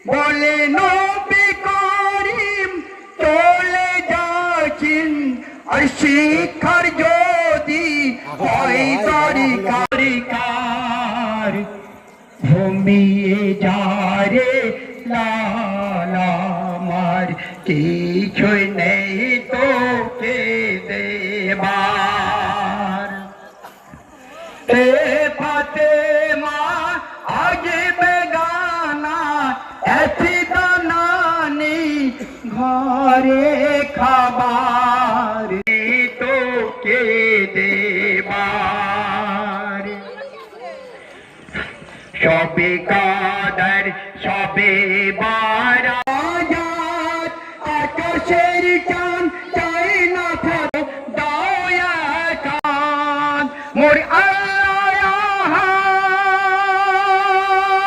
বলে নবী করিম চলে যাচ্ছেন আর শিক্ষার যদি হয় দরকার ঘুমিয়ে যারে লালামার কিছুই নেই তোকে দেবার এ ফাতেমা আগে বেগানা এসি দানানি ঘরে খাবার তোকে দেবার সবে কাদার সবে বারাত আকাশের